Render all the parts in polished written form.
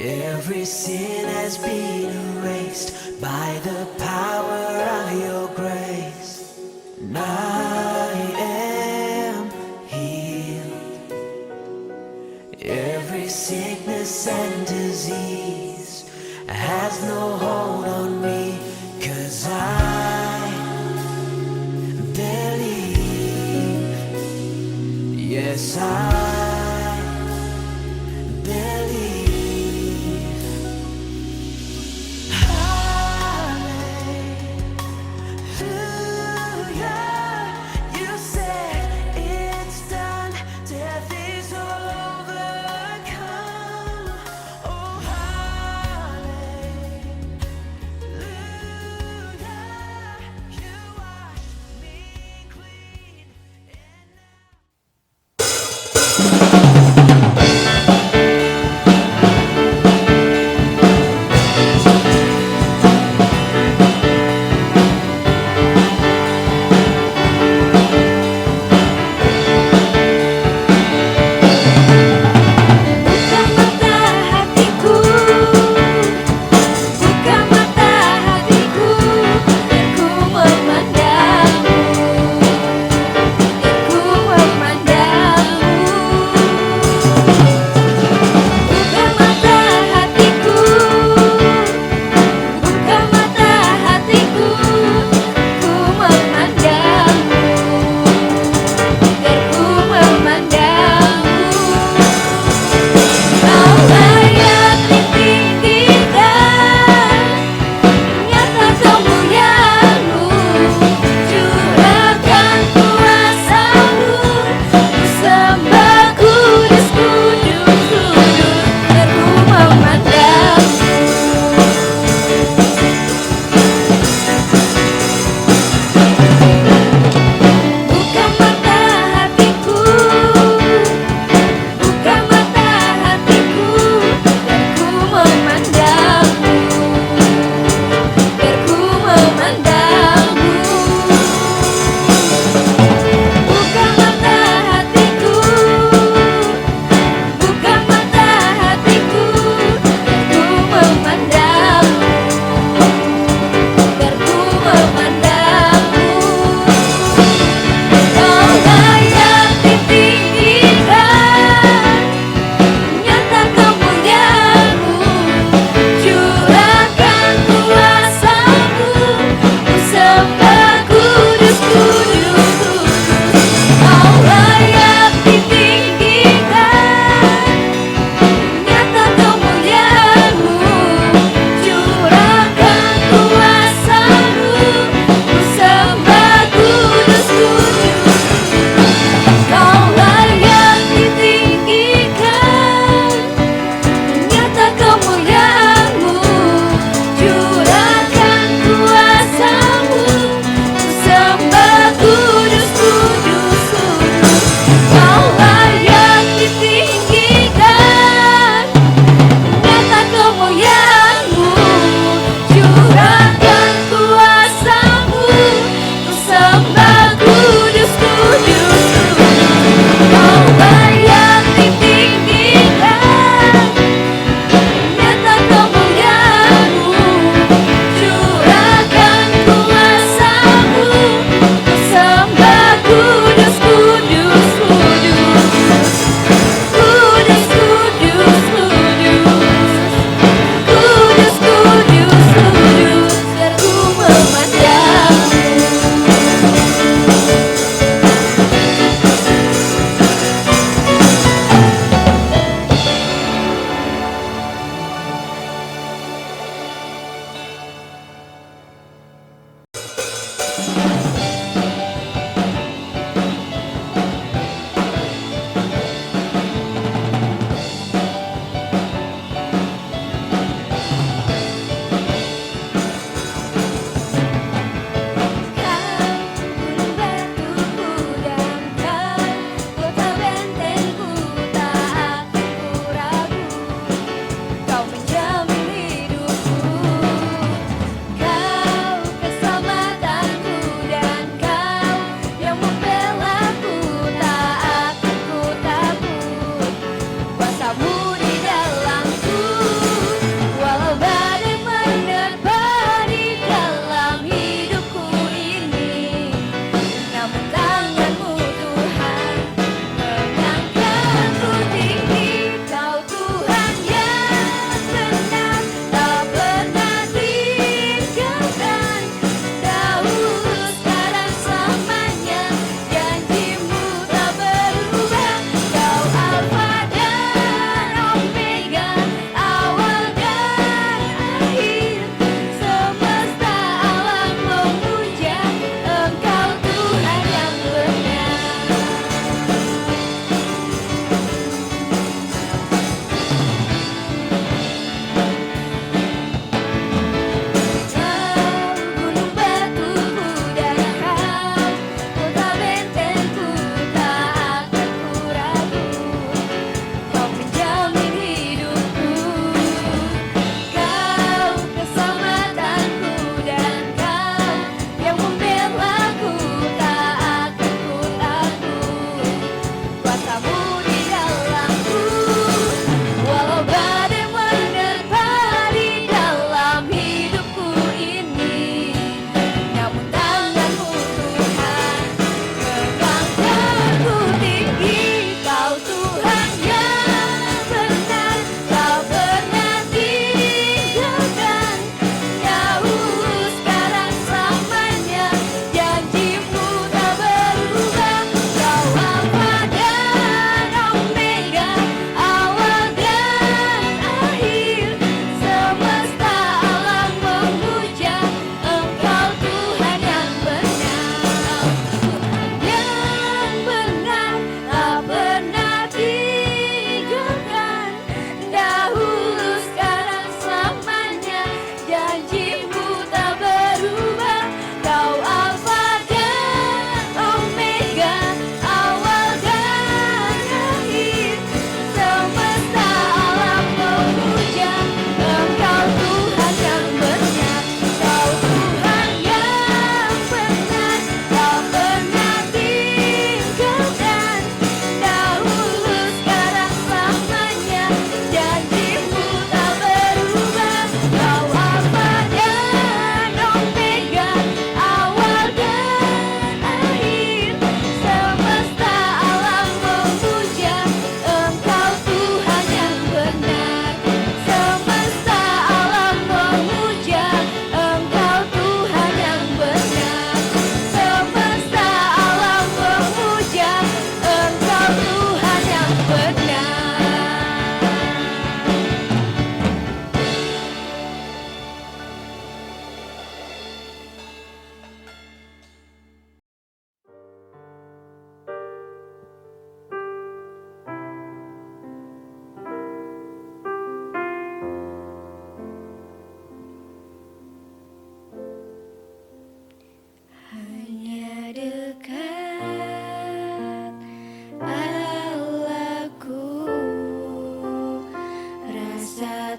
Every sin has been erased by the power of your grace. And I am healed. Every sickness and disease has no hold on me, 'cause I believe. Yes, I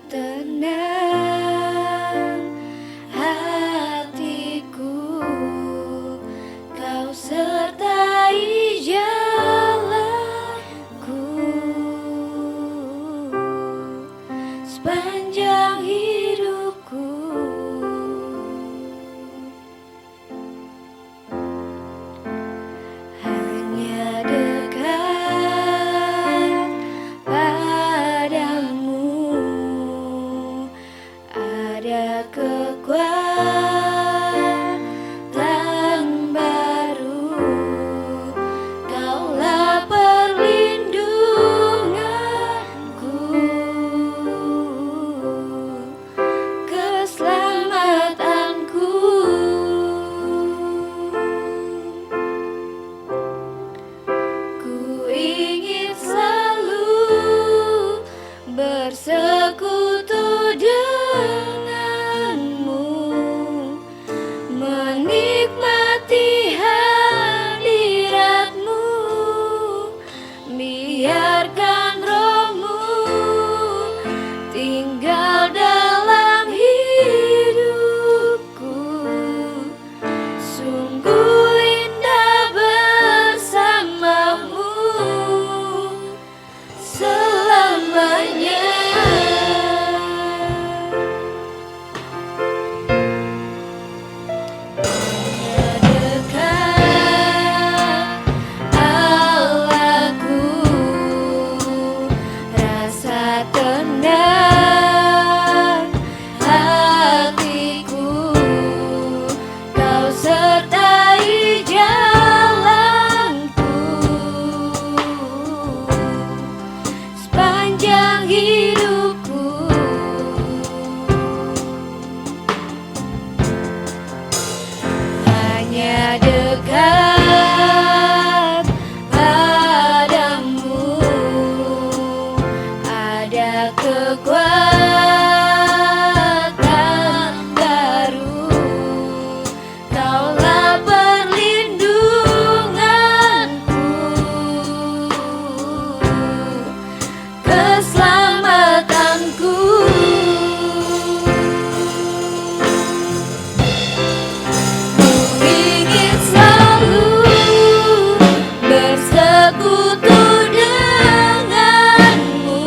tenang hatiku, kau sertai jalanku sepanjang hidupku. Hanya dekat padamu ada kekuatan baru. Kaulah perlindunganku, keselamatanku. Ku ingin selalu bersekutu denganmu, menikmati hadiratmu, biarkan rohmu tinggal dalam hidupku. Sungguh indah bersamamu selamanya. Dekat Allahku, rasa tenang hatiku, kau sertai jalanku sepanjang hidupku. Hanya dekat padamu ada kekuatan baru. Kaulah perlindunganku, keselamatanku. Ku ingin selalu bersekutu denganmu,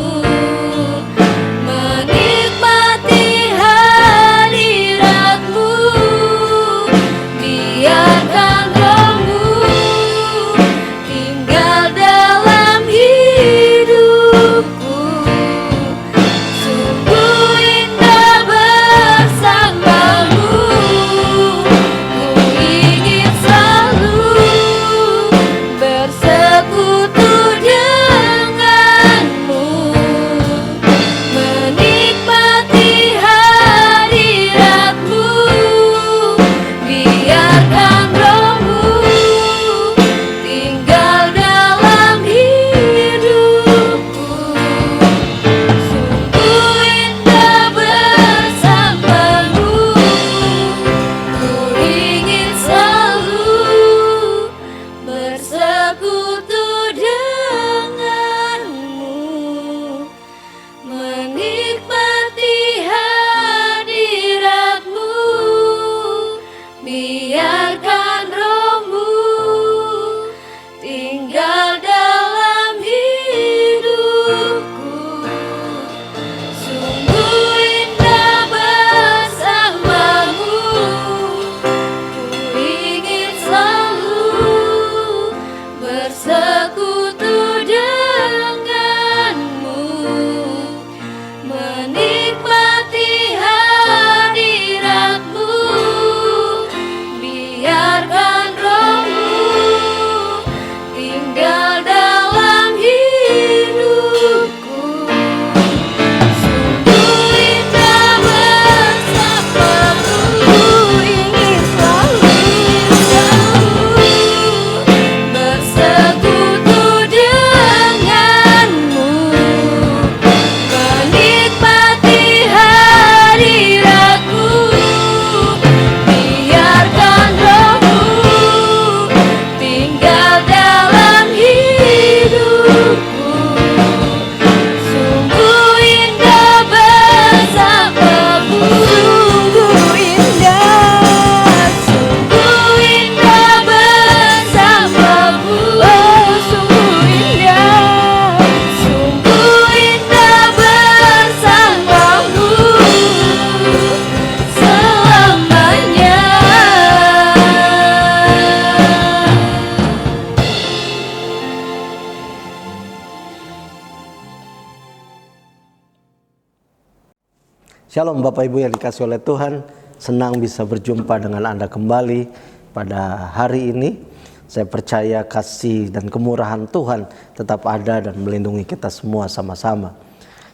Shalom Bapak Ibu yang dikasihi oleh Tuhan. Senang bisa berjumpa dengan Anda kembali pada hari ini. Saya percaya kasih dan kemurahan Tuhan tetap ada dan melindungi kita semua sama-sama.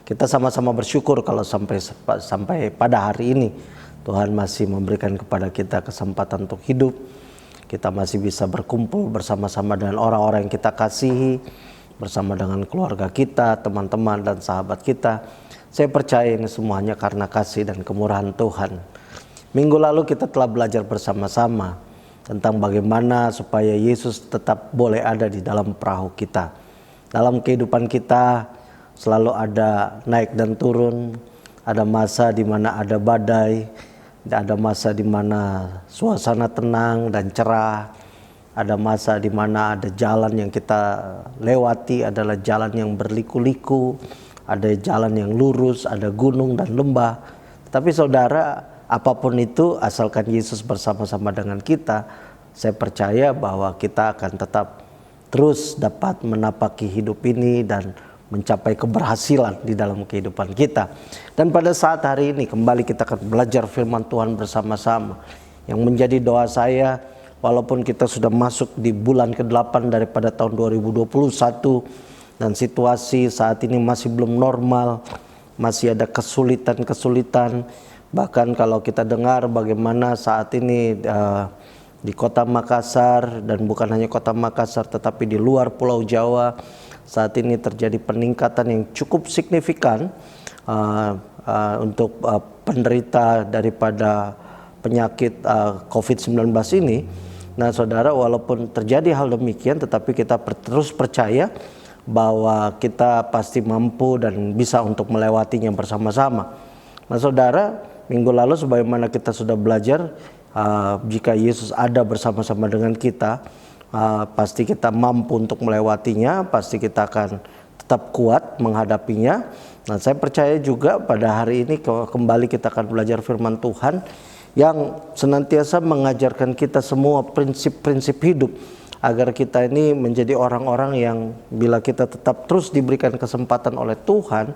Kita sama-sama bersyukur kalau sampai pada hari ini Tuhan masih memberikan kepada kita kesempatan untuk hidup. Kita masih bisa berkumpul bersama-sama dengan orang-orang yang kita kasihi, bersama dengan keluarga kita, teman-teman dan sahabat kita. Saya percaya ini semuanya karena kasih dan kemurahan Tuhan. Minggu lalu kita telah belajar bersama-sama tentang bagaimana supaya Yesus tetap boleh ada di dalam perahu kita. Dalam kehidupan kita selalu ada naik dan turun, ada masa di mana ada badai, ada masa di mana suasana tenang dan cerah, ada masa di mana ada jalan yang kita lewati adalah jalan yang berliku-liku, ada jalan yang lurus, ada gunung dan lembah. Tapi saudara, apapun itu asalkan Yesus bersama-sama dengan kita, saya percaya bahwa kita akan tetap terus dapat menapaki hidup ini dan mencapai keberhasilan di dalam kehidupan kita. Dan pada saat hari ini kembali kita akan belajar firman Tuhan bersama-sama. Yang menjadi doa saya, walaupun kita sudah masuk di bulan ke-8 daripada tahun 2021, dan situasi saat ini masih belum normal, masih ada kesulitan-kesulitan. Bahkan kalau kita dengar bagaimana saat ini di kota Makassar, dan bukan hanya kota Makassar tetapi di luar Pulau Jawa, saat ini terjadi peningkatan yang cukup signifikan untuk penderita daripada penyakit COVID-19 ini. Nah saudara, walaupun terjadi hal demikian tetapi kita terus percaya bahwa kita pasti mampu dan bisa untuk melewatinya bersama-sama. Nah saudara, minggu lalu sebagaimana kita sudah belajar, jika Yesus ada bersama-sama dengan kita, pasti kita mampu untuk melewatinya, pasti kita akan tetap kuat menghadapinya. Nah saya percaya juga pada hari ini kembali kita akan belajar firman Tuhan yang senantiasa mengajarkan kita semua prinsip-prinsip hidup, agar kita ini menjadi orang-orang yang bila kita tetap terus diberikan kesempatan oleh Tuhan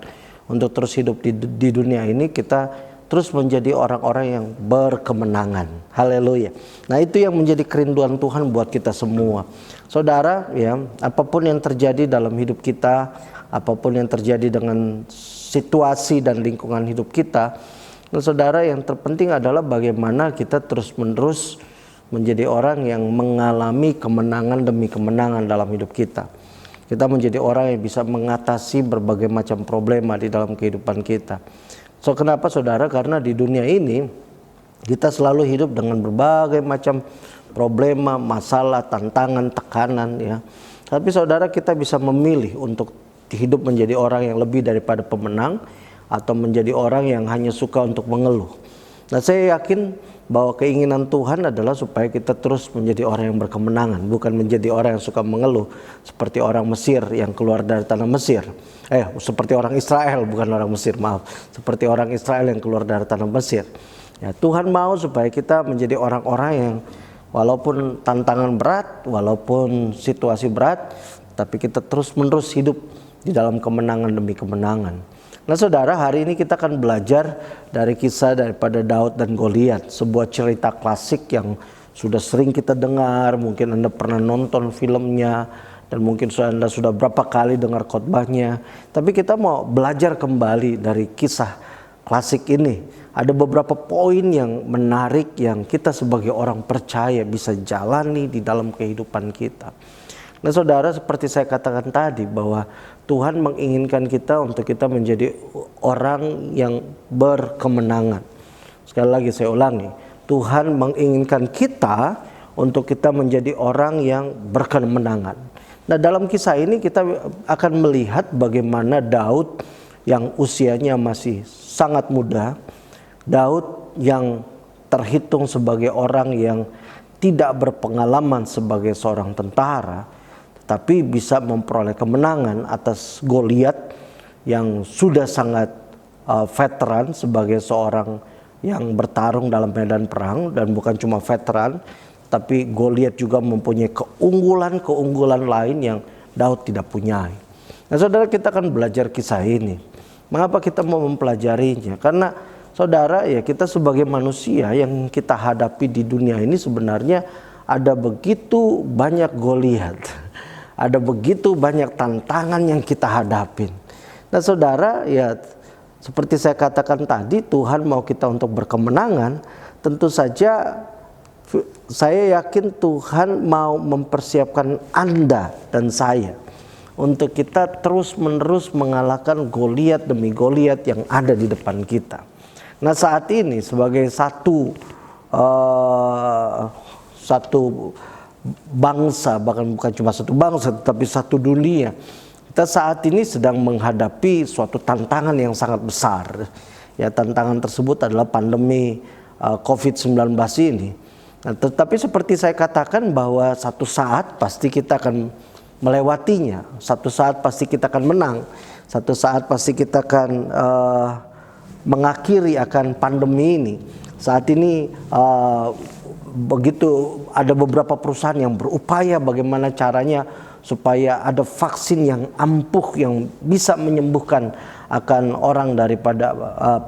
untuk terus hidup di dunia ini, kita terus menjadi orang-orang yang berkemenangan. Haleluya. Nah itu yang menjadi kerinduan Tuhan buat kita semua. Saudara, ya, apapun yang terjadi dalam hidup kita, apapun yang terjadi dengan situasi dan lingkungan hidup kita, nah saudara, yang terpenting adalah bagaimana kita terus-menerus menjadi orang yang mengalami kemenangan demi kemenangan dalam hidup kita. Kita menjadi orang yang bisa mengatasi berbagai macam problema di dalam kehidupan kita. So kenapa saudara? Karena di dunia ini kita selalu hidup dengan berbagai macam problema, masalah, tantangan, tekanan, ya. Tapi saudara, kita bisa memilih untuk hidup menjadi orang yang lebih daripada pemenang, atau menjadi orang yang hanya suka untuk mengeluh. Nah saya yakin bahwa keinginan Tuhan adalah supaya kita terus menjadi orang yang berkemenangan, bukan menjadi orang yang suka mengeluh seperti orang Mesir yang keluar dari tanah Mesir. Seperti orang Israel, bukan orang Mesir, maaf. Seperti orang Israel yang keluar dari tanah Mesir. Ya, Tuhan mau supaya kita menjadi orang-orang yang walaupun tantangan berat, walaupun situasi berat, tapi kita terus-menerus hidup di dalam kemenangan demi kemenangan. Nah saudara, hari ini kita akan belajar dari kisah daripada Daud dan Goliat, sebuah cerita klasik yang sudah sering kita dengar. Mungkin Anda pernah nonton filmnya, dan mungkin Anda sudah berapa kali dengar khotbahnya. Tapi kita mau belajar kembali dari kisah klasik ini. Ada beberapa poin yang menarik yang kita sebagai orang percaya bisa jalani di dalam kehidupan kita. Nah saudara, seperti saya katakan tadi bahwa Tuhan menginginkan kita untuk kita menjadi orang yang berkemenangan. Sekali lagi saya ulangi, Tuhan menginginkan kita untuk kita menjadi orang yang berkemenangan. Nah dalam kisah ini kita akan melihat bagaimana Daud yang usianya masih sangat muda, Daud yang terhitung sebagai orang yang tidak berpengalaman sebagai seorang tentara, tapi bisa memperoleh kemenangan atas Goliat yang sudah sangat veteran sebagai seorang yang bertarung dalam medan perang. Dan bukan cuma veteran, tapi Goliat juga mempunyai keunggulan-keunggulan lain yang Daud tidak punyai. Nah saudara, kita akan belajar kisah ini. Mengapa kita mau mempelajarinya? Karena saudara, ya kita sebagai manusia yang kita hadapi di dunia ini sebenarnya ada begitu banyak Goliat, ada begitu banyak tantangan yang kita hadapin. Nah saudara, ya seperti saya katakan tadi, Tuhan mau kita untuk berkemenangan. Tentu saja saya yakin Tuhan mau mempersiapkan Anda dan saya untuk kita terus-menerus mengalahkan Goliat demi Goliat yang ada di depan kita. Nah saat ini sebagai satu bangsa, bahkan bukan cuma satu bangsa tetapi satu dunia, kita saat ini sedang menghadapi suatu tantangan yang sangat besar. Ya, tantangan tersebut adalah pandemi COVID-19 ini. Nah, tetapi seperti saya katakan bahwa satu saat pasti kita akan melewatinya, satu saat pasti kita akan menang, satu saat pasti kita akan mengakhiri akan pandemi ini. Saat ini begitu ada beberapa perusahaan yang berupaya bagaimana caranya supaya ada vaksin yang ampuh yang bisa menyembuhkan akan orang daripada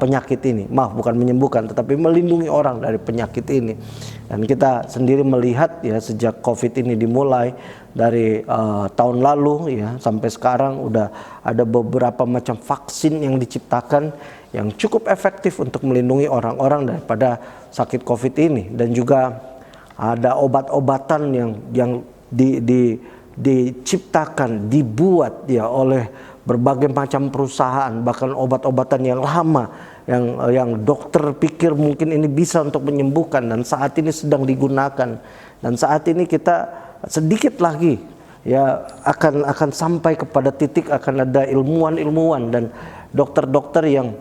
penyakit ini. Maaf, bukan menyembuhkan tetapi melindungi orang dari penyakit ini. Dan kita sendiri melihat ya sejak Covid ini dimulai dari tahun lalu ya sampai sekarang udah ada beberapa macam vaksin yang diciptakan yang cukup efektif untuk melindungi orang-orang daripada sakit Covid ini, dan juga ada obat-obatan yang diciptakan, dibuat ya oleh berbagai macam perusahaan, bahkan obat-obatan yang lama yang dokter pikir mungkin ini bisa untuk menyembuhkan, dan saat ini sedang digunakan. Dan saat ini kita sedikit lagi ya akan sampai kepada titik akan ada ilmuwan-ilmuwan dan dokter-dokter yang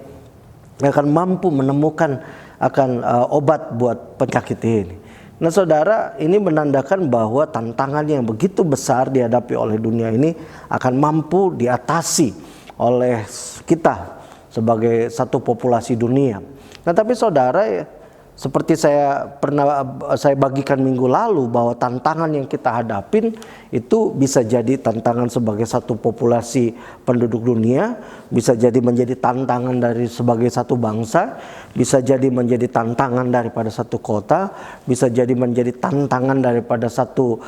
akan mampu menemukan akan obat buat penyakit ini. Nah saudara, ini menandakan bahwa tantangan yang begitu besar dihadapi oleh dunia ini akan mampu diatasi oleh kita sebagai satu populasi dunia. Nah tapi saudara, seperti saya bagikan minggu lalu bahwa tantangan yang kita hadapin itu bisa jadi tantangan sebagai satu populasi penduduk dunia, bisa jadi menjadi tantangan dari sebagai satu bangsa, bisa jadi menjadi tantangan daripada satu kota, bisa jadi menjadi tantangan daripada satu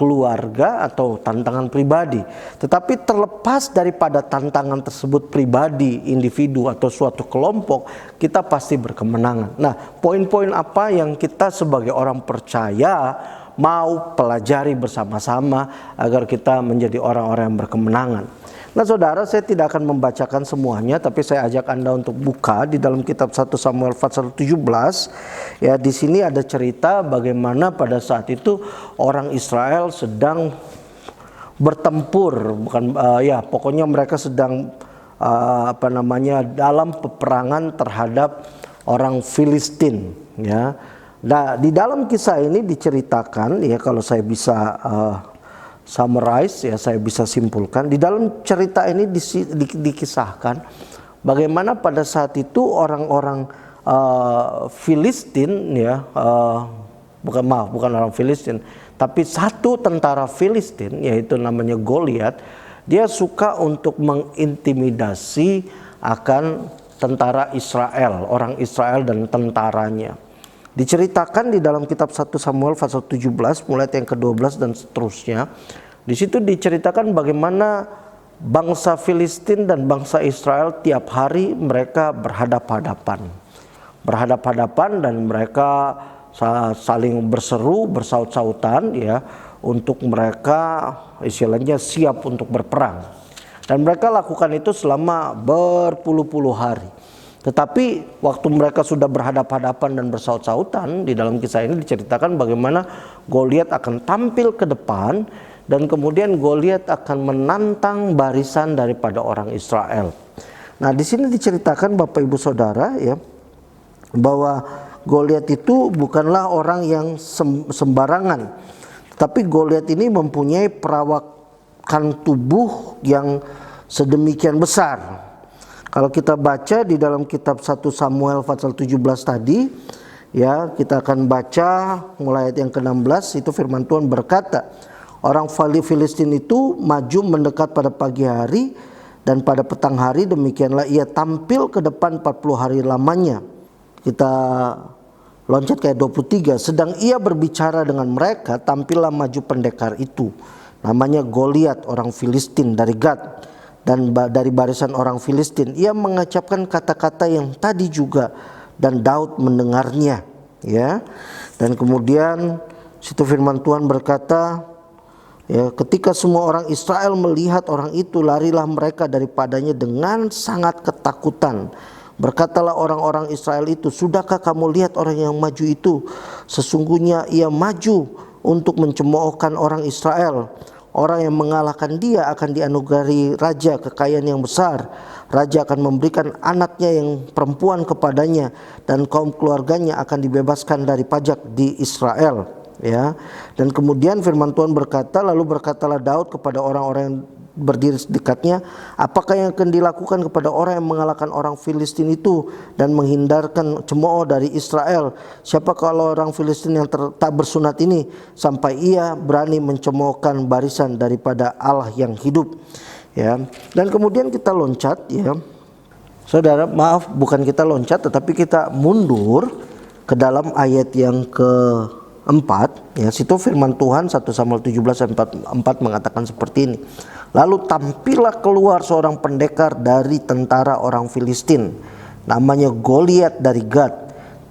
keluarga atau tantangan pribadi. Tetapi terlepas daripada tantangan tersebut pribadi, individu atau suatu kelompok, kita pasti berkemenangan. Nah, poin-poin apa yang kita sebagai orang percaya mau pelajari bersama-sama agar kita menjadi orang-orang yang berkemenangan. Nah saudara, saya tidak akan membacakan semuanya, tapi saya ajak Anda untuk buka di dalam kitab 1 Samuel pasal 17. Ya, di sini ada cerita bagaimana pada saat itu orang Israel sedang bertempur, pokoknya mereka sedang dalam peperangan terhadap orang Filistin, ya. Nah, di dalam kisah ini diceritakan, ya kalau saya bisa summarize, ya saya bisa simpulkan, di dalam cerita ini dikisahkan bagaimana pada saat itu orang-orang Filistin, ya bukan orang Filistin, tapi satu tentara Filistin yaitu namanya Goliat, dia suka untuk mengintimidasi akan tentara Israel, orang Israel dan tentaranya. Diceritakan di dalam kitab 1 Samuel pasal 17 mulai yang ke-12 dan seterusnya. Di situ diceritakan bagaimana bangsa Filistin dan bangsa Israel tiap hari mereka berhadapan-hadapan dan mereka saling berseru, bersaut-sautan ya untuk mereka istilahnya siap untuk berperang. Dan mereka lakukan itu selama berpuluh-puluh hari. Tetapi waktu mereka sudah berhadapan-hadapan dan bersaut-sautan, di dalam kisah ini diceritakan bagaimana Goliat akan tampil ke depan dan kemudian Goliat akan menantang barisan daripada orang Israel. Nah, di sini diceritakan Bapak Ibu Saudara ya bahwa Goliat itu bukanlah orang yang sembarangan. Tapi Goliat ini mempunyai perawakan tubuh yang sedemikian besar. Kalau kita baca di dalam kitab 1 Samuel pasal 17 tadi, ya kita akan baca mulai ayat yang ke-16, itu firman Tuhan berkata, orang Filistin itu maju mendekat pada pagi hari Dan pada petang hari demikianlah ia tampil ke depan 40 hari lamanya. Kita loncat ke ayat 23. Sedang ia berbicara dengan mereka, tampillah maju pendekar itu. Namanya Goliat, orang Filistin dari Gad. Dan dari barisan orang Filistin. Ia mengucapkan kata-kata yang tadi juga. Dan Daud mendengarnya. Ya. Dan kemudian situ firman Tuhan berkata, ya, ketika semua orang Israel melihat orang itu, larilah mereka daripadanya dengan sangat ketakutan. Berkatalah orang-orang Israel itu, sudahkah kamu lihat orang yang maju itu? Sesungguhnya ia maju untuk mencemoohkan orang Israel. Orang yang mengalahkan dia akan dianugerahi raja, kekayaan yang besar. Raja akan memberikan anaknya yang perempuan kepadanya, dan kaum keluarganya akan dibebaskan dari pajak di Israel. Ya, dan kemudian firman Tuhan berkata, lalu berkatalah Daud kepada orang-orang yang berdiri dekatnya, apakah yang akan dilakukan kepada orang yang mengalahkan orang Filistin itu dan menghindarkan cemooh dari Israel? Siapa kalau orang Filistin yang tak bersunat ini, sampai ia berani mencemoohkan barisan daripada Allah yang hidup? Ya, dan kemudian kita loncat, ya saudara, maaf, bukan kita loncat tetapi kita mundur ke dalam ayat yang ke-4, ya, situ firman Tuhan 1 Samuel 17 ayat 4 mengatakan seperti ini. Lalu tampillah keluar seorang pendekar dari tentara orang Filistin, namanya Goliat dari Gad,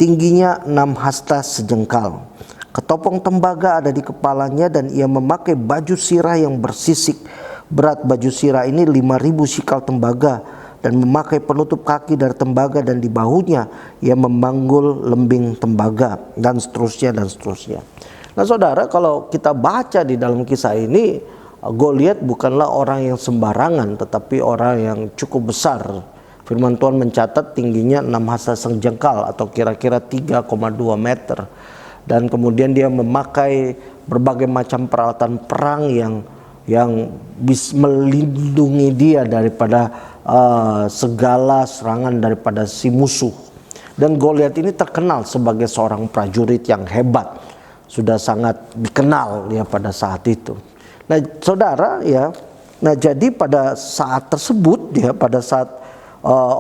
tingginya 6 hasta sejengkal. Ketopong tembaga ada di kepalanya dan ia memakai baju sirah yang bersisik. Berat baju sirah ini 5.000 sikal tembaga, dan memakai penutup kaki dari tembaga, dan di bahunya ia memanggul lembing tembaga, dan seterusnya dan seterusnya. Nah saudara, kalau kita baca di dalam kisah ini, Goliat bukanlah orang yang sembarangan, tetapi orang yang cukup besar. Firman Tuhan mencatat tingginya 6 hasta sejengkal atau kira-kira 3,2 meter. Dan kemudian dia memakai berbagai macam peralatan perang yang bisa melindungi dia daripada segala serangan daripada si musuh. Dan Goliat ini terkenal sebagai seorang prajurit yang hebat, sudah sangat dikenal ya pada saat itu. Nah saudara, ya, nah jadi pada saat tersebut, ya, pada saat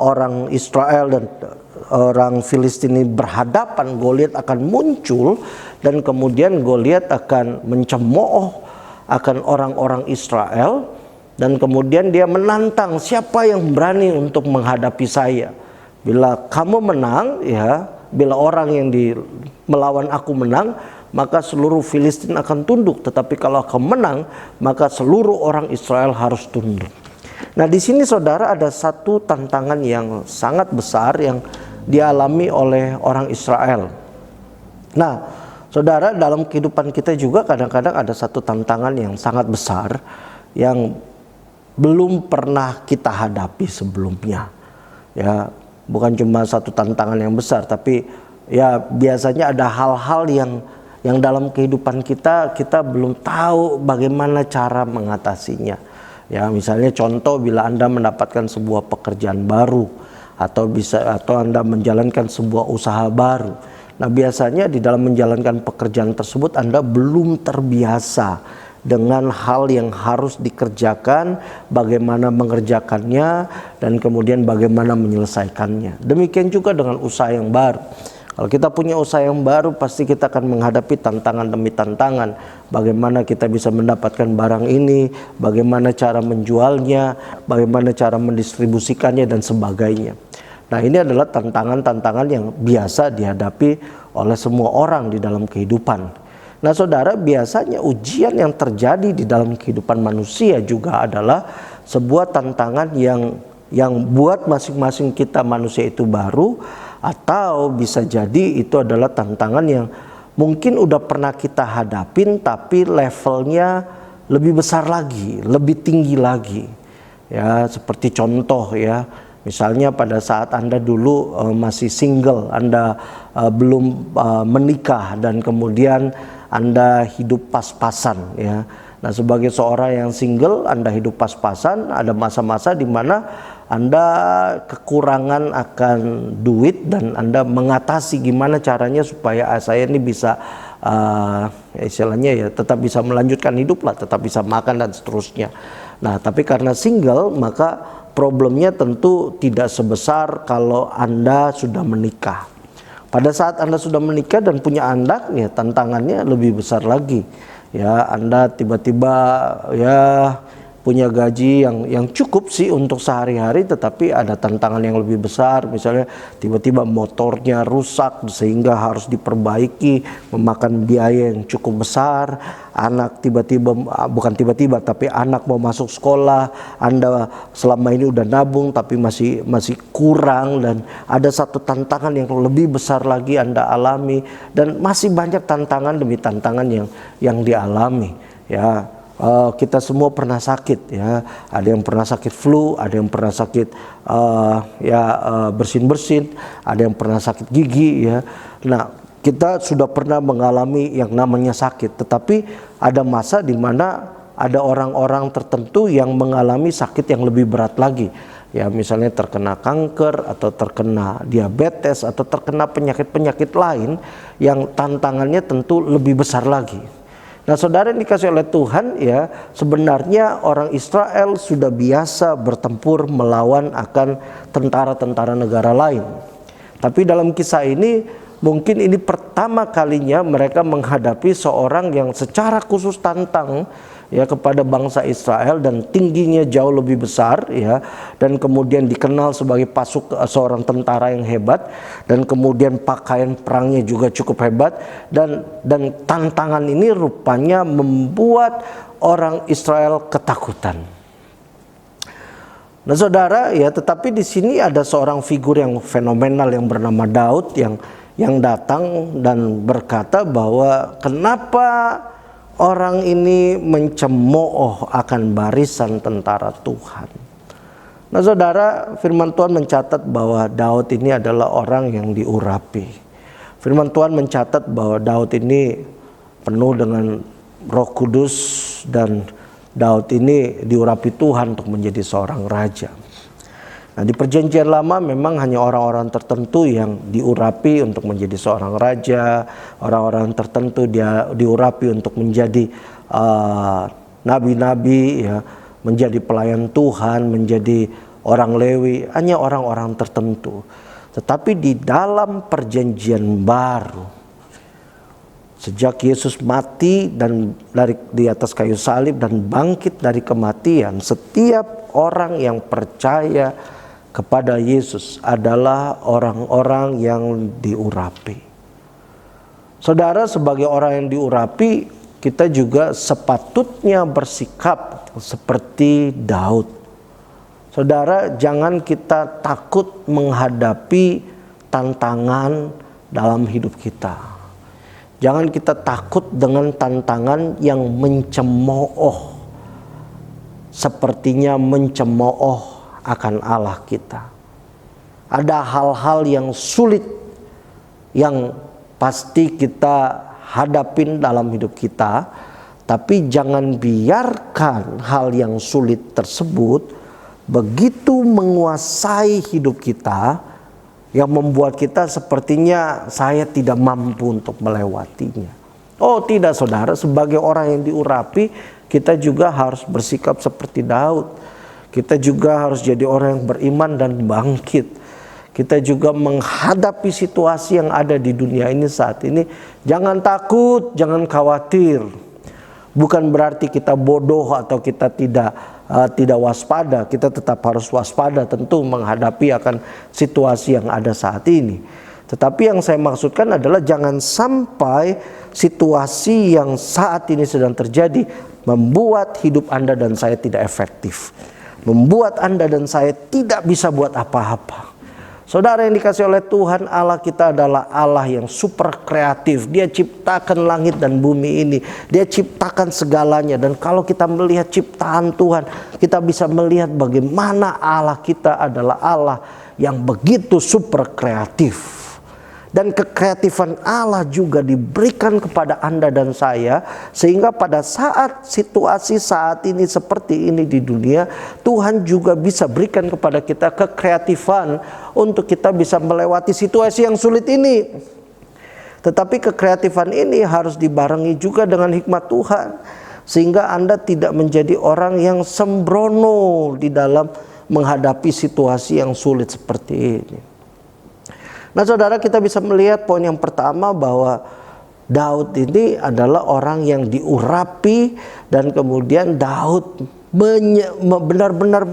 orang Israel dan orang Filistin ini berhadapan, Goliat akan muncul, dan kemudian Goliat akan mencemooh akan orang-orang Israel, dan kemudian dia menantang, siapa yang berani untuk menghadapi saya? Bila kamu menang, ya, bila orang yang melawan aku menang, maka seluruh Filistin akan tunduk. Tetapi kalau kamu menang, maka seluruh orang Israel harus tunduk. Nah di sini saudara ada satu tantangan yang sangat besar yang dialami oleh orang Israel. Nah saudara, dalam kehidupan kita juga kadang-kadang ada satu tantangan yang sangat besar yang belum pernah kita hadapi sebelumnya. Ya, bukan cuma satu tantangan yang besar, tapi ya biasanya ada hal-hal yang dalam kehidupan kita belum tahu bagaimana cara mengatasinya. Ya, misalnya contoh, bila Anda mendapatkan sebuah pekerjaan baru atau Anda menjalankan sebuah usaha baru. Nah, biasanya di dalam menjalankan pekerjaan tersebut Anda belum terbiasa dengan hal yang harus dikerjakan, bagaimana mengerjakannya, dan kemudian bagaimana menyelesaikannya. Demikian juga dengan usaha yang baru. Kalau kita punya usaha yang baru, pasti kita akan menghadapi tantangan demi tantangan. Bagaimana kita bisa mendapatkan barang ini, bagaimana cara menjualnya, bagaimana cara mendistribusikannya, dan sebagainya. Nah, ini adalah tantangan-tantangan yang biasa dihadapi oleh semua orang di dalam kehidupan. Nah, saudara, biasanya ujian yang terjadi di dalam kehidupan manusia juga adalah sebuah tantangan yang buat masing-masing kita manusia itu baru, atau bisa jadi itu adalah tantangan yang mungkin udah pernah kita hadapin tapi levelnya lebih besar lagi, lebih tinggi lagi. Ya, seperti contoh, ya, misalnya pada saat Anda dulu masih single, Anda belum menikah, dan kemudian Anda hidup pas-pasan, ya. Nah, sebagai seorang yang single, Anda hidup pas-pasan, ada masa-masa di mana Anda kekurangan akan duit, dan Anda mengatasi gimana caranya supaya saya ini bisa istilahnya ya tetap bisa melanjutkan hidup lah, tetap bisa makan dan seterusnya. Nah, tapi karena single, maka problemnya tentu tidak sebesar kalau Anda sudah menikah. Pada saat Anda sudah menikah dan punya anak, ya tantangannya lebih besar lagi. Ya, Anda tiba-tiba ya punya gaji yang cukup sih untuk sehari-hari, tetapi ada tantangan yang lebih besar. Misalnya tiba-tiba motornya rusak sehingga harus diperbaiki, memakan biaya yang cukup besar. Anak tiba-tiba, bukan tiba-tiba, tapi anak mau masuk sekolah, Anda selama ini udah nabung tapi masih kurang, dan ada satu tantangan yang lebih besar lagi Anda alami, dan masih banyak tantangan demi tantangan yang dialami. Ya, kita semua pernah sakit, ya. Ada yang pernah sakit flu, ada yang pernah sakit bersin-bersin, ada yang pernah sakit gigi, ya. Nah, kita sudah pernah mengalami yang namanya sakit, tetapi ada masa di mana ada orang-orang tertentu yang mengalami sakit yang lebih berat lagi. Ya, misalnya terkena kanker atau terkena diabetes atau terkena penyakit-penyakit lain yang tantangannya tentu lebih besar lagi. Nah, saudara yang dikasih oleh Tuhan, ya, sebenarnya orang Israel sudah biasa bertempur melawan akan tentara-tentara negara lain. Tapi dalam kisah ini mungkin ini pertama kalinya mereka menghadapi seorang yang secara khusus tantang, ya, kepada bangsa Israel, dan tingginya jauh lebih besar, ya, dan kemudian dikenal sebagai seorang tentara yang hebat, dan kemudian pakaian perangnya juga cukup hebat, dan tantangan ini rupanya membuat orang Israel ketakutan. Nah, saudara, ya, tetapi di sini ada seorang figur yang fenomenal yang bernama Daud yang datang dan berkata bahwa kenapa orang ini mencemooh akan barisan tentara Tuhan. Nah, saudara, firman Tuhan mencatat bahwa Daud ini adalah orang yang diurapi. Firman Tuhan mencatat bahwa Daud ini penuh dengan Roh Kudus, dan Daud ini diurapi Tuhan untuk menjadi seorang raja. Nah, di Perjanjian Lama memang hanya orang-orang tertentu yang diurapi untuk menjadi seorang raja, orang-orang tertentu dia diurapi untuk menjadi nabi-nabi, ya, menjadi pelayan Tuhan, menjadi orang Lewi, hanya orang-orang tertentu. Tetapi di dalam Perjanjian Baru, sejak Yesus mati dan di atas kayu salib dan bangkit dari kematian, setiap orang yang percaya kepada Yesus adalah orang-orang yang diurapi. Saudara, sebagai orang yang diurapi, kita juga sepatutnya bersikap seperti Daud. Saudara, jangan kita takut menghadapi tantangan dalam hidup kita. Jangan kita takut dengan tantangan yang mencemooh, sepertinya mencemooh akan Allah kita. Ada hal-hal yang sulit yang pasti kita hadapin dalam hidup kita, tapi jangan biarkan hal yang sulit tersebut begitu menguasai hidup kita yang membuat kita sepertinya saya tidak mampu untuk melewatinya. Oh tidak, saudara, sebagai orang yang diurapi, kita juga harus bersikap seperti Daud. Kita juga harus jadi orang yang beriman dan bangkit. Kita juga menghadapi situasi yang ada di dunia ini saat ini. Jangan takut, jangan khawatir. Bukan berarti kita bodoh atau kita tidak waspada. Kita tetap harus waspada tentu menghadapi akan situasi yang ada saat ini. Tetapi yang saya maksudkan adalah jangan sampai situasi yang saat ini sedang terjadi membuat hidup Anda dan saya tidak efektif, membuat Anda dan saya tidak bisa buat apa-apa. Saudara yang dikasih oleh Tuhan, Allah kita adalah Allah yang super kreatif. Dia ciptakan langit dan bumi ini. Dia ciptakan segalanya. Dan kalau kita melihat ciptaan Tuhan, kita bisa melihat bagaimana Allah kita adalah Allah yang begitu super kreatif. Dan kekreatifan Allah juga diberikan kepada Anda dan saya, sehingga pada saat situasi saat ini seperti ini di dunia, Tuhan juga bisa berikan kepada kita kekreatifan untuk kita bisa melewati situasi yang sulit ini. Tetapi kekreatifan ini harus dibarengi juga dengan hikmat Tuhan, sehingga Anda tidak menjadi orang yang sembrono di dalam menghadapi situasi yang sulit seperti ini. Nah saudara, kita bisa melihat poin yang pertama bahwa Daud ini adalah orang yang diurapi, dan kemudian Daud benar-benar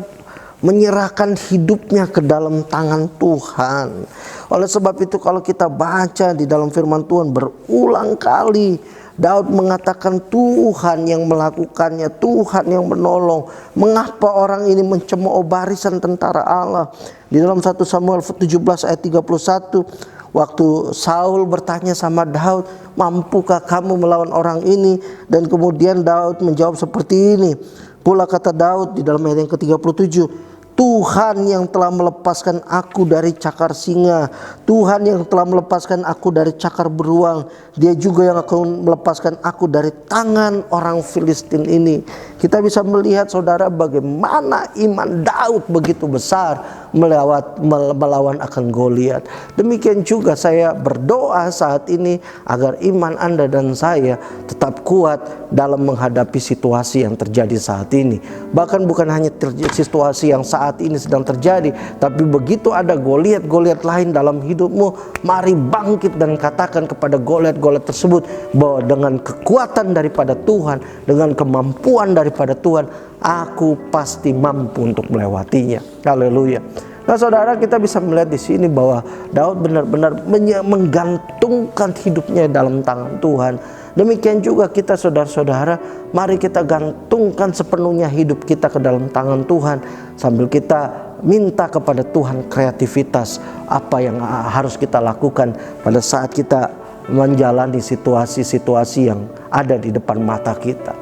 menyerahkan hidupnya ke dalam tangan Tuhan. Oleh sebab itu kalau kita baca di dalam firman Tuhan, berulang kali Daud mengatakan Tuhan yang melakukannya, Tuhan yang menolong. Mengapa orang ini mencemooh barisan tentara Allah? Di dalam 1 Samuel 17 ayat 31, waktu Saul bertanya sama Daud, mampukah kamu melawan orang ini? Dan kemudian Daud menjawab seperti ini. Pula kata Daud di dalam ayat yang ke-37, Tuhan yang telah melepaskan aku dari cakar singa, Tuhan yang telah melepaskan aku dari cakar beruang, Dia juga yang akan melepaskan aku dari tangan orang Filistin ini. Kita bisa melihat saudara bagaimana iman Daud begitu besar melawan akan Goliat. Demikian juga saya berdoa saat ini agar iman Anda dan saya tetap kuat dalam menghadapi situasi yang terjadi saat ini. Bahkan bukan hanya situasi yang saat ini sedang terjadi, tapi begitu ada Goliat-Goliat lain dalam hidupmu, mari bangkit dan katakan kepada Goliat-Goliat tersebut bahwa dengan kekuatan daripada Tuhan, dengan kemampuan daripada Tuhan, aku pasti mampu untuk melewatinya. Haleluya. Nah saudara, kita bisa melihat di sini bahwa Daud benar-benar menggantungkan hidupnya dalam tangan Tuhan. Demikian juga kita saudara-saudara, mari kita gantungkan sepenuhnya hidup kita ke dalam tangan Tuhan, sambil kita minta kepada Tuhan kreativitas apa yang harus kita lakukan pada saat kita menjalani situasi-situasi yang ada di depan mata kita.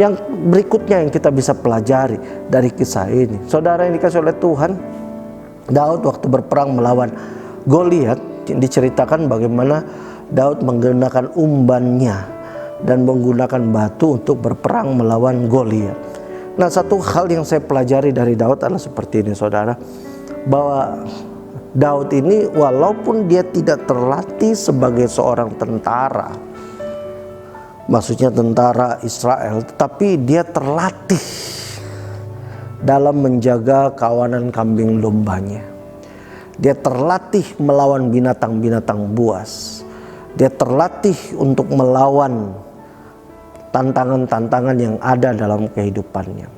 Yang berikutnya yang kita bisa pelajari dari kisah ini, saudara yang dikasih oleh Tuhan, Daud waktu berperang melawan Goliat, diceritakan bagaimana Daud menggunakan umbannya dan menggunakan batu untuk berperang melawan Goliat. Nah, satu hal yang saya pelajari dari Daud adalah seperti ini saudara, bahwa Daud ini walaupun dia tidak terlatih sebagai seorang tentara, maksudnya tentara Israel, tetapi dia terlatih dalam menjaga kawanan kambing dombanya. Dia terlatih melawan binatang-binatang buas. Dia terlatih untuk melawan tantangan-tantangan yang ada dalam kehidupannya.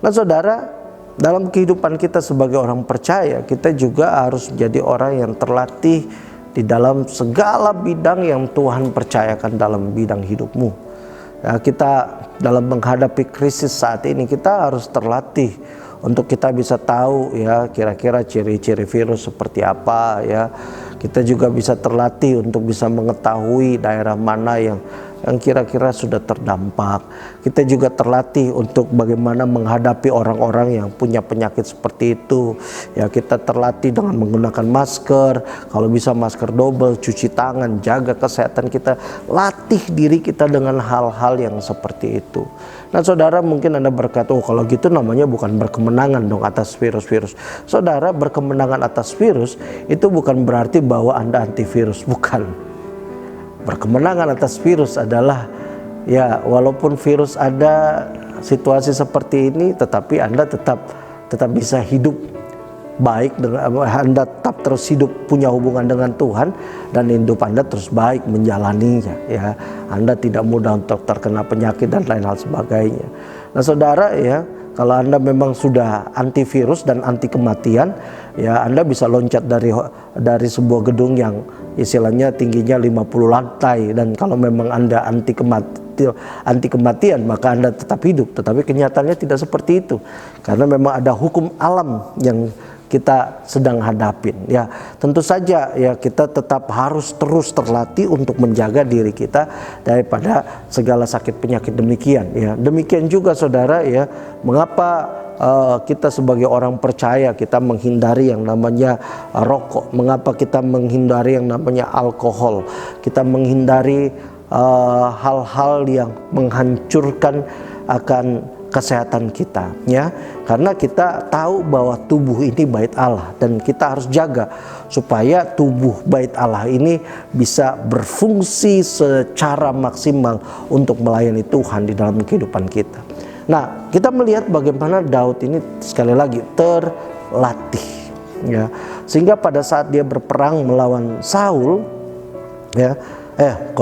Nah saudara, dalam kehidupan kita sebagai orang percaya, kita juga harus menjadi orang yang terlatih di dalam segala bidang yang Tuhan percayakan dalam bidang hidupmu. Ya, kita dalam menghadapi krisis saat ini, kita harus terlatih untuk kita bisa tahu ya kira-kira ciri-ciri virus seperti apa ya. Kita juga bisa terlatih untuk bisa mengetahui daerah mana yang kira-kira sudah terdampak. Kita juga terlatih untuk bagaimana menghadapi orang-orang yang punya penyakit seperti itu. Ya, kita terlatih dengan menggunakan masker, kalau bisa masker double, cuci tangan, jaga kesehatan kita, latih diri kita dengan hal-hal yang seperti itu. Nah saudara, mungkin Anda berkata, oh kalau gitu namanya bukan berkemenangan dong atas virus-virus. Saudara, berkemenangan atas virus itu bukan berarti bahwa Anda antivirus, bukan. Berkemenangan atas virus adalah ya walaupun virus ada situasi seperti ini, tetapi Anda tetap bisa hidup baik, Anda tetap terus hidup punya hubungan dengan Tuhan, dan hidup Anda terus baik menjalaninya ya. Anda tidak mudah untuk terkena penyakit dan lain hal sebagainya. Nah saudara ya, kalau Anda memang sudah antivirus dan anti kematian ya, Anda bisa loncat dari sebuah gedung yang istilahnya tingginya 50 lantai, dan kalau memang Anda anti kematian maka Anda tetap hidup. Tetapi kenyataannya tidak seperti itu, karena memang ada hukum alam yang kita sedang hadapin ya. Tentu saja ya, kita tetap harus terus terlatih untuk menjaga diri kita daripada segala sakit penyakit demikian ya. Demikian juga saudara ya, mengapa kita sebagai orang percaya kita menghindari yang namanya rokok, mengapa kita menghindari yang namanya alkohol, kita menghindari hal-hal yang menghancurkan akan kesehatan kita ya, karena kita tahu bahwa tubuh ini bait Allah, dan kita harus jaga supaya tubuh bait Allah ini bisa berfungsi secara maksimal untuk melayani Tuhan di dalam kehidupan kita. Nah, kita melihat bagaimana Daud ini sekali lagi terlatih, ya, sehingga pada saat dia berperang melawan Saul, ya,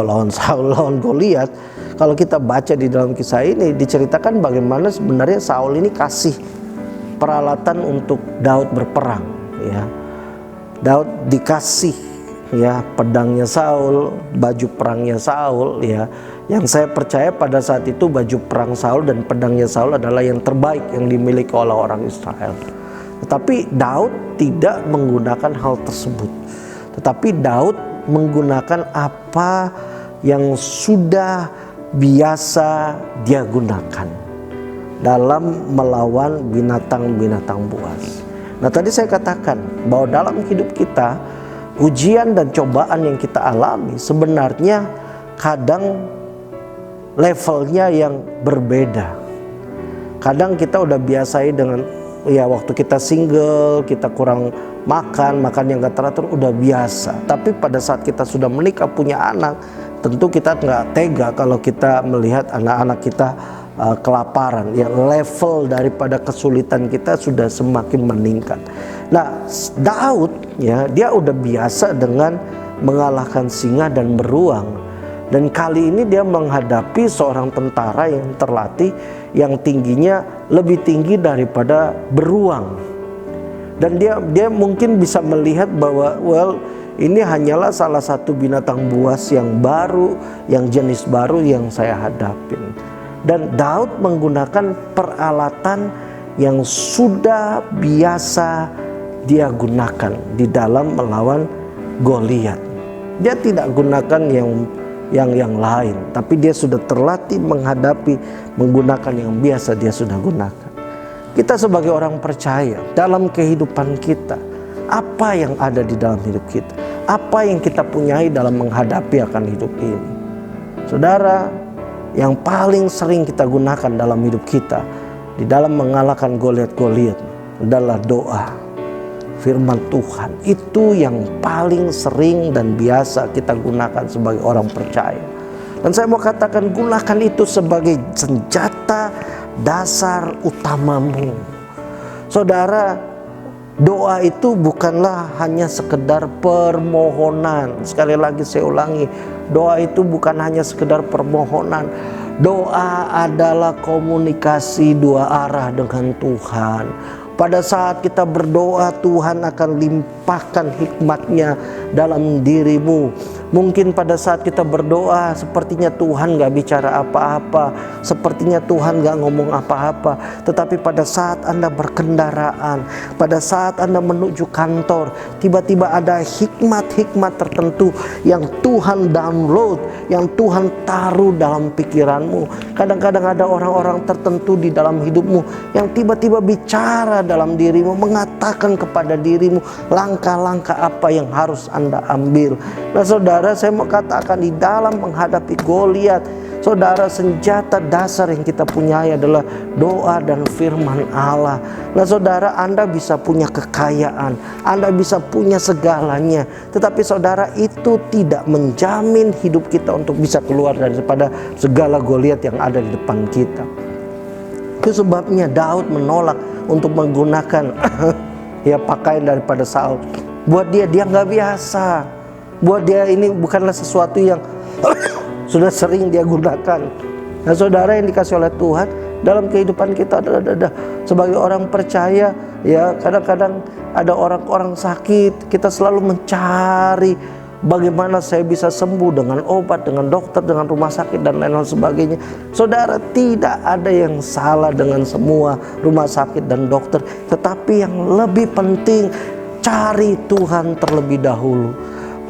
lawan Goliat, kalau kita baca di dalam kisah ini diceritakan bagaimana sebenarnya Saul ini kasih peralatan untuk Daud berperang, ya. Daud dikasih, ya, pedangnya Saul, baju perangnya Saul, ya. Yang saya percaya pada saat itu baju perang Saul dan pedangnya Saul adalah yang terbaik yang dimiliki oleh orang Israel. Tetapi Daud tidak menggunakan hal tersebut. Tetapi Daud menggunakan apa yang sudah biasa dia gunakan dalam melawan binatang-binatang buas. Nah, tadi saya katakan bahwa dalam hidup kita, ujian dan cobaan yang kita alami sebenarnya kadang levelnya yang berbeda. Kadang kita udah biasai dengan, ya, waktu kita single, kita kurang makan yang gak teratur, udah biasa. Tapi pada saat kita sudah menikah, punya anak, tentu kita nggak tega kalau kita melihat anak-anak kita kelaparan. Ya, level daripada kesulitan kita sudah semakin meningkat. Nah, Daud, ya, dia udah biasa dengan mengalahkan singa dan beruang. Dan kali ini dia menghadapi seorang tentara yang terlatih, yang tingginya lebih tinggi daripada beruang. Dan dia mungkin bisa melihat bahwa, ini hanyalah salah satu binatang buas yang baru, yang jenis baru yang saya hadapin. Dan Daud menggunakan peralatan yang sudah biasa dia gunakan di dalam melawan Goliat. Dia tidak gunakan yang lain, tapi dia sudah terlatih menggunakan yang biasa dia sudah gunakan. Kita sebagai orang percaya dalam kehidupan kita, apa yang ada di dalam hidup kita, apa yang kita punyai dalam menghadapi akan hidup ini. Saudara, yang paling sering kita gunakan dalam hidup kita di dalam mengalahkan Goliat adalah doa. Firman Tuhan itu yang paling sering dan biasa kita gunakan sebagai orang percaya. Dan saya mau katakan, gunakan itu sebagai senjata dasar utamamu. Saudara, doa itu bukanlah hanya sekedar permohonan. Sekali lagi saya ulangi, doa itu bukan hanya sekedar permohonan. Doa adalah komunikasi dua arah dengan Tuhan. Pada saat kita berdoa, Tuhan akan limpahkan hikmat-Nya dalam dirimu. Mungkin pada saat kita berdoa, sepertinya Tuhan gak bicara apa-apa, sepertinya Tuhan gak ngomong apa-apa. Tetapi pada saat Anda berkendaraan, pada saat Anda menuju kantor, tiba-tiba ada hikmat-hikmat tertentu yang Tuhan download, yang Tuhan taruh dalam pikiranmu. Kadang-kadang ada orang-orang tertentu di dalam hidupmu yang tiba-tiba bicara dalam dirimu, mengatakan kepada dirimu langkah-langkah apa yang harus Anda ambil. Nah, saudara, saya mau katakan di dalam menghadapi Goliat, saudara, senjata dasar yang kita punyai adalah doa dan firman Allah. Nah, saudara, Anda bisa punya kekayaan, Anda bisa punya segalanya, tetapi saudara, itu tidak menjamin hidup kita untuk bisa keluar daripada segala Goliat yang ada di depan kita. Itu sebabnya Daud menolak untuk menggunakan ya pakaian daripada Saul. Buat dia nggak biasa. Buat dia ini bukanlah sesuatu yang sudah sering dia gunakan. Nah, saudara yang dikasih oleh Tuhan, dalam kehidupan kita adalah sebagai orang percaya, ya, kadang-kadang ada orang-orang sakit, kita selalu mencari bagaimana saya bisa sembuh dengan obat, dengan dokter, dengan rumah sakit dan lain-lain sebagainya. Saudara, tidak ada yang salah dengan semua rumah sakit dan dokter, tetapi yang lebih penting, cari Tuhan terlebih dahulu.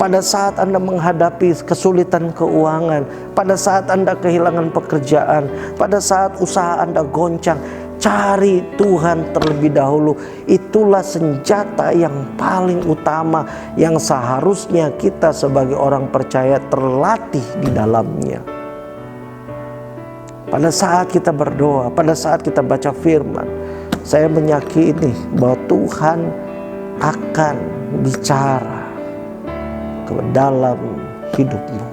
Pada saat Anda menghadapi kesulitan keuangan, pada saat Anda kehilangan pekerjaan, pada saat usaha Anda goncang, cari Tuhan terlebih dahulu. Itulah senjata yang paling utama yang seharusnya kita sebagai orang percaya terlatih di dalamnya. Pada saat kita berdoa, pada saat kita baca firman, saya meyakini bahwa Tuhan akan bicara ke dalam hidupmu.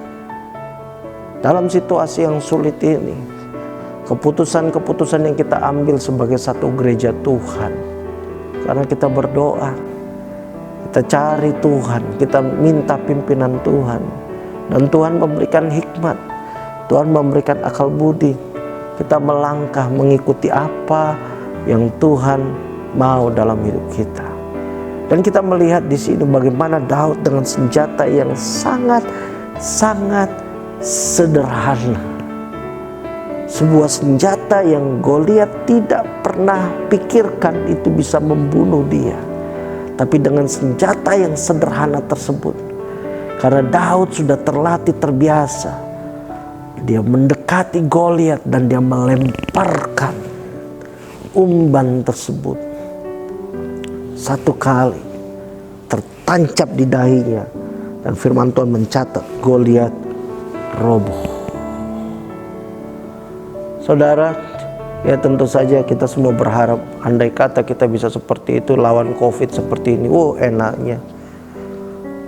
Dalam situasi yang sulit ini, keputusan-keputusan yang kita ambil sebagai satu gereja Tuhan. Karena kita berdoa, kita cari Tuhan, kita minta pimpinan Tuhan. Dan Tuhan memberikan hikmat, Tuhan memberikan akal budi. Kita melangkah mengikuti apa yang Tuhan mau dalam hidup kita. Dan kita melihat di sini bagaimana Daud dengan senjata yang sangat sederhana. Sebuah senjata yang Goliat tidak pernah pikirkan itu bisa membunuh dia. Tapi dengan senjata yang sederhana tersebut, karena Daud sudah terlatih terbiasa, dia mendekati Goliat dan dia melemparkan umban tersebut. Satu kali tertancap di dahinya, dan firman Tuhan mencatat Goliat roboh. Saudara, ya tentu saja kita semua berharap andai kata kita bisa seperti itu lawan COVID seperti ini. Enaknya.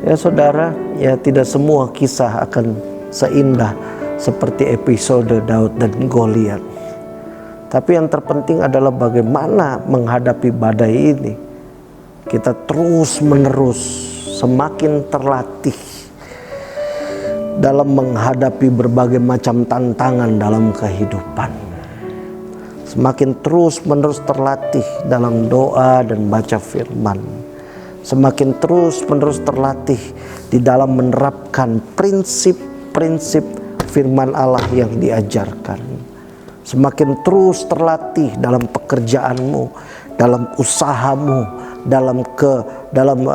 Ya saudara, ya tidak semua kisah akan seindah seperti episode Daud dan Goliat. Tapi yang terpenting adalah bagaimana menghadapi badai ini. Kita terus menerus semakin terlatih dalam menghadapi berbagai macam tantangan dalam kehidupan. Semakin terus menerus terlatih dalam doa dan baca firman. Semakin terus menerus terlatih di dalam menerapkan prinsip-prinsip firman Allah yang diajarkan. Semakin terus terlatih dalam pekerjaanmu, dalam usahamu, dalam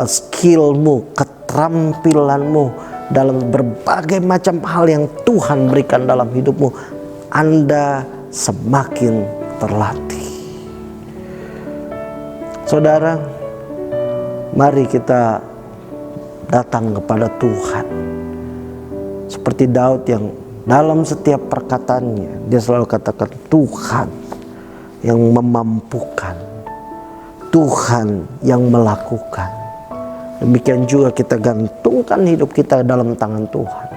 skillmu, keterampilanmu, dalam berbagai macam hal yang Tuhan berikan dalam hidupmu. Anda semakin terlatih. Saudara, mari kita datang kepada Tuhan. Seperti Daud yang dalam setiap perkataannya dia selalu katakan Tuhan yang memampukan, Tuhan yang melakukan. Demikian juga kita gantungkan hidup kita dalam tangan Tuhan.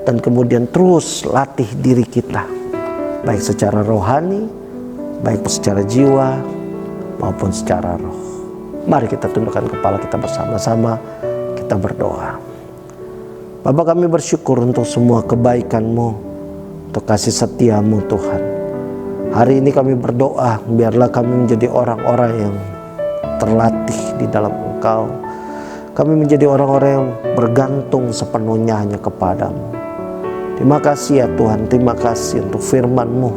Dan kemudian terus latih diri kita, baik secara rohani, baik secara jiwa, maupun secara roh. Mari kita tundukkan kepala kita bersama-sama, kita berdoa. Bapa, kami bersyukur untuk semua kebaikan-Mu, untuk kasih setia-Mu Tuhan. Hari ini kami berdoa, biarlah kami menjadi orang-orang yang terlatih di dalam Engkau. Kami menjadi orang-orang yang bergantung sepenuhnya hanya kepadamu. Terima kasih ya Tuhan, terima kasih untuk firman-Mu.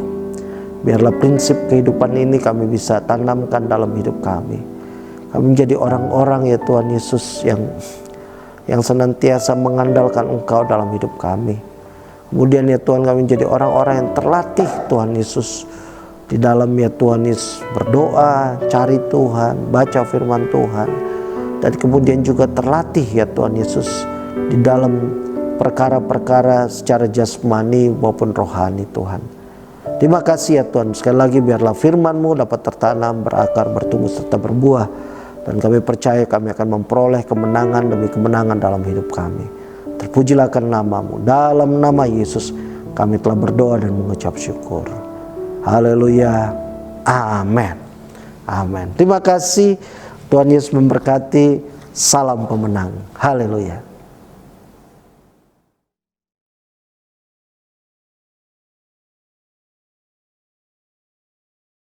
Biarlah prinsip kehidupan ini kami bisa tanamkan dalam hidup kami. Kami menjadi orang-orang ya Tuhan Yesus yang senantiasa mengandalkan Engkau dalam hidup kami. Kemudian ya Tuhan, kami menjadi orang-orang yang terlatih Tuhan Yesus di dalam ya Tuhan Yesus berdoa, cari Tuhan, baca firman Tuhan. Dan kemudian juga terlatih ya Tuhan Yesus di dalam perkara-perkara secara jasmani maupun rohani Tuhan. Terima kasih ya Tuhan. Sekali lagi biarlah firman-Mu dapat tertanam, berakar, bertumbuh serta berbuah. Dan kami percaya kami akan memperoleh kemenangan demi kemenangan dalam hidup kami. Terpujilah nama-Mu. Dalam nama Yesus kami telah berdoa dan mengucap syukur. Haleluya. Amin. Amin. Terima kasih. Tuhan Yesus memberkati. Salam pemenang. Haleluya.